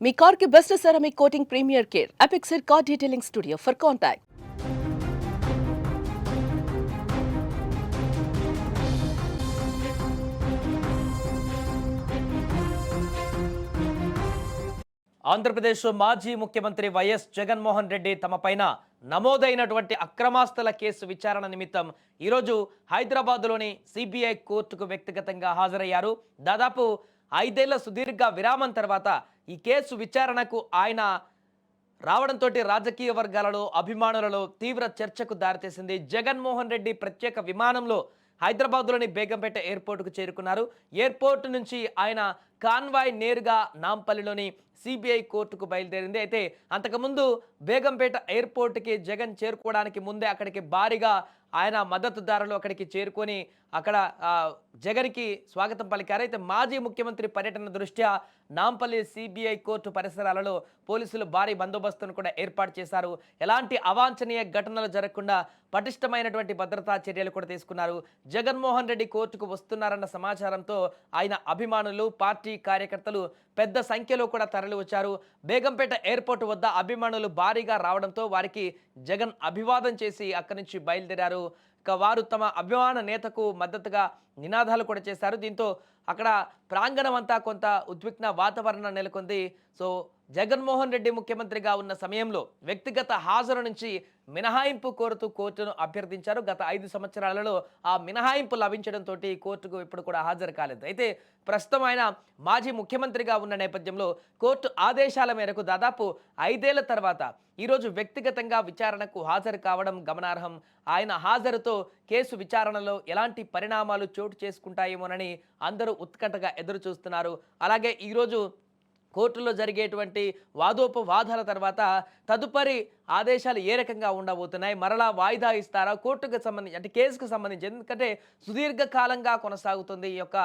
మీ car కి best ceramic coating premier care Apexer car detailing studio for contact. Andhra Pradesh మాజీ ముఖ్యమంత్రి YS Jaganmohan Reddy తమ పైన నమోదైనటువంటి అక్రమాస్తుల కేసు విచారణ నిమిత్తం ఈరోజు హైదరాబాద్లోని సిబిఐ కోర్టుకు వ్యక్తిగతంగా హాజరయ్యారు. దాదాపు 5 ఏళ్ల సుదీర్ఘ విరామం తర్వాత ఈ కేసు విచారణకు ఆయన రావడంతో రాజకీయ వర్గాలలో అభిమానులలో తీవ్ర చర్చకు దారితీసింది. జగన్మోహన్ రెడ్డి ప్రత్యేక విమానంలో హైదరాబాద్లోని బేగంపేట ఎయిర్పోర్టుకు చేరుకున్నారు. ఎయిర్పోర్ట్ నుంచి ఆయన కాన్వాయ్ నేరుగా నాంపల్లిలోని సిబిఐ కోర్టుకు బయలుదేరింది. అయితే అంతకుముందు బేగంపేట ఎయిర్పోర్ట్కి జగన్ చేరుకోవడానికి ముందే అక్కడికి భారీగా ఆయన మద్దతుదారులు అక్కడికి చేరుకొని అక్కడ జగన్కి స్వాగతం పలికారు. అయితే మాజీ ముఖ్యమంత్రి పర్యటన దృష్ట్యా నాంపల్లి సిబిఐ కోర్టు పరిసరాలలో పోలీసులు భారీ బందోబస్తును కూడా ఏర్పాటు చేశారు. ఎలాంటి అవాంఛనీయ ఘటనలు జరగకుండా పటిష్టమైనటువంటి భద్రతా చర్యలు కూడా తీసుకున్నారు. జగన్మోహన్ రెడ్డి కోర్టుకు వస్తున్నారన్న సమాచారంతో ఆయన అభిమానులు, పార్టీ కార్యకర్తలు పెద్ద సంఖ్యలో కూడా తరలి వచ్చారు. బేగంపేట ఎయిర్పోర్ట్ వద్ద అభిమానులు భారీగా రావడంతో వారికి జగన్ అభివాదం చేసి అక్కడి నుంచి బయలుదేరారు. వారు తమ అభిమాన నేతకు మద్దతుగా నినాదాలు కూడా చేశారు. దీంతో అక్కడ ప్రాంగణం అంతా కొంత ఉద్విగ్న వాతావరణం నెలకొంది. సో జగన్మోహన్ రెడ్డి ముఖ్యమంత్రిగా ఉన్న సమయంలో వ్యక్తిగత హాజరు నుంచి మినహాయింపు కోరుతూ కోర్టును అభ్యర్థించారు. గత 5 సంవత్సరాలలో ఆ మినహాయింపు లభించడంతో కోర్టుకు ఇప్పుడు కూడా హాజరు కాలేదు. అయితే ప్రస్తుతం ఆయన మాజీ ముఖ్యమంత్రిగా ఉన్న నేపథ్యంలో కోర్టు ఆదేశాల మేరకు దాదాపు 5 ఏళ్ల తర్వాత ఈరోజు వ్యక్తిగతంగా విచారణకు హాజరు కావడం గమనార్హం. ఆయన హాజరుతో కేసు విచారణలో ఎలాంటి పరిణామాలు చోటు చేసుకుంటాయేమోనని అందరూ ఉత్కంఠగా ఎదురు చూస్తున్నారు. అలాగే ఈరోజు కోర్టులో జరిగేటువంటి వాదోపవాదాల తర్వాత తదుపరి ఆదేశాలు ఏ రకంగా ఉండబోతున్నాయి, మరలా వాయిదా ఇస్తారా, కోర్టుకు సంబంధించి అంటే కేసుకు సంబంధించి, ఎందుకంటే సుదీర్ఘకాలంగా కొనసాగుతుంది ఈ యొక్క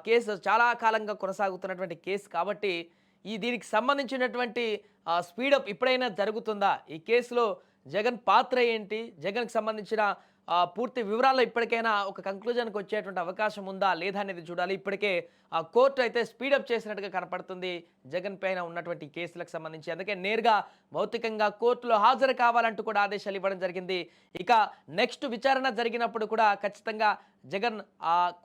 కేసు, చాలా కాలంగా కొనసాగుతున్నటువంటి కేసు కాబట్టి దీనికి సంబంధించినటువంటి స్పీడప్ ఇప్పుడైనా జరుగుతుందా, ఈ కేసులో జగన్ పాత్ర ఏంటి, జగన్కి సంబంధించిన పూర్తి వివరాల్లో ఇప్పటికైనా ఒక కంక్లూజన్కి వచ్చేటువంటి అవకాశం ఉందా లేదా అనేది చూడాలి. ఇప్పటికే కోర్టు అయితే స్పీడప్ చేసినట్టుగా కనపడుతుంది జగన్ పైన ఉన్నటువంటి కేసులకు సంబంధించి. అందుకే నేరుగా భౌతికంగా కోర్టులో హాజరు కావాలంటూ కూడా ఆదేశాలు ఇవ్వడం జరిగింది. ఇక నెక్స్ట్ విచారణ జరిగినప్పుడు కూడా ఖచ్చితంగా జగన్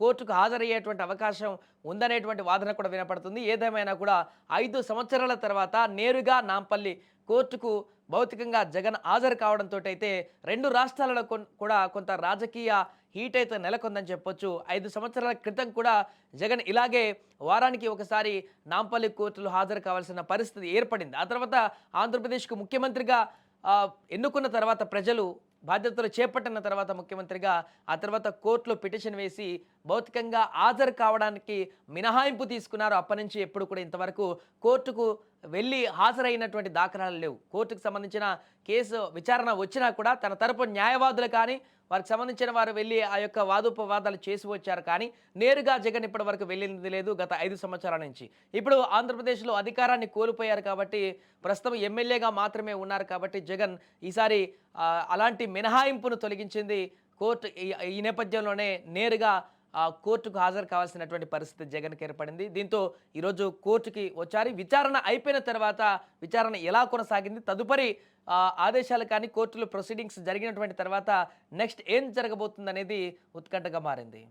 కోర్టుకు హాజరయ్యేటువంటి అవకాశం ఉందనేటువంటి వాదన కూడా వినపడుతుంది. ఏదేమైనా కూడా 5 సంవత్సరాల తర్వాత నేరుగా నాంపల్లి కోర్టుకు భౌతికంగా జగన్ హాజరు కావడంతో అయితే 2 రాష్ట్రాలలో కూడా కొంత రాజకీయ హీట్ అయితే నెలకొందని చెప్పొచ్చు. 5 సంవత్సరాల క్రితం కూడా జగన్ ఇలాగే వారానికి ఒకసారి నాంపల్లి కోర్టులో హాజరు కావాల్సిన పరిస్థితి ఏర్పడింది. ఆ తర్వాత ఆంధ్రప్రదేశ్కు ముఖ్యమంత్రిగా ఎన్నుకున్న తర్వాత ప్రజలు బాధ్యతలు చేపట్టిన తర్వాత ముఖ్యమంత్రిగా ఆ తర్వాత కోర్టులో పిటిషన్ వేసి భౌతికంగా హాజరు కావడానికి మినహాయింపు తీసుకున్నారు. అప్పటి నుంచి ఎప్పుడు కూడా ఇంతవరకు కోర్టుకు వెళ్ళి హాజరైనటువంటి దాఖలాలు లేవు. కోర్టుకు సంబంధించిన కేసు విచారణ వచ్చినా కూడా తన తరపు న్యాయవాదులు కానీ వారికి సంబంధించిన వారు వెళ్ళి ఆ యొక్క వాదోపవాదాలు చేసి వచ్చారు. కానీ నేరుగా జగన్ ఇప్పటి వరకు వెళ్ళింది లేదు గత 5 సంవత్సరాల నుంచి. ఇప్పుడు ఆంధ్రప్రదేశ్లో అధికారాన్ని కోల్పోయారు కాబట్టి ప్రస్తుతం ఎమ్మెల్యేగా మాత్రమే ఉన్నారు కాబట్టి జగన్ ఈసారి అలాంటి మినహాయింపును తొలగించింది కోర్టు. ఈ నేపథ్యంలోనే నేరుగా కోర్టుకు హాజరు కావాల్సినటువంటి పరిస్థితి జగన్కి ఏర్పడింది. దీంతో ఈరోజు కోర్టుకి వచ్చారు. విచారణ అయిపోయిన తర్వాత విచారణ ఎలా కొనసాగింది, తదుపరి ఆదేశాలు కానీ కోర్టులో ప్రొసీడింగ్స్ జరిగినటువంటి తర్వాత నెక్స్ట్ ఏం జరగబోతుంది అనేది ఉత్కంఠగా మారింది.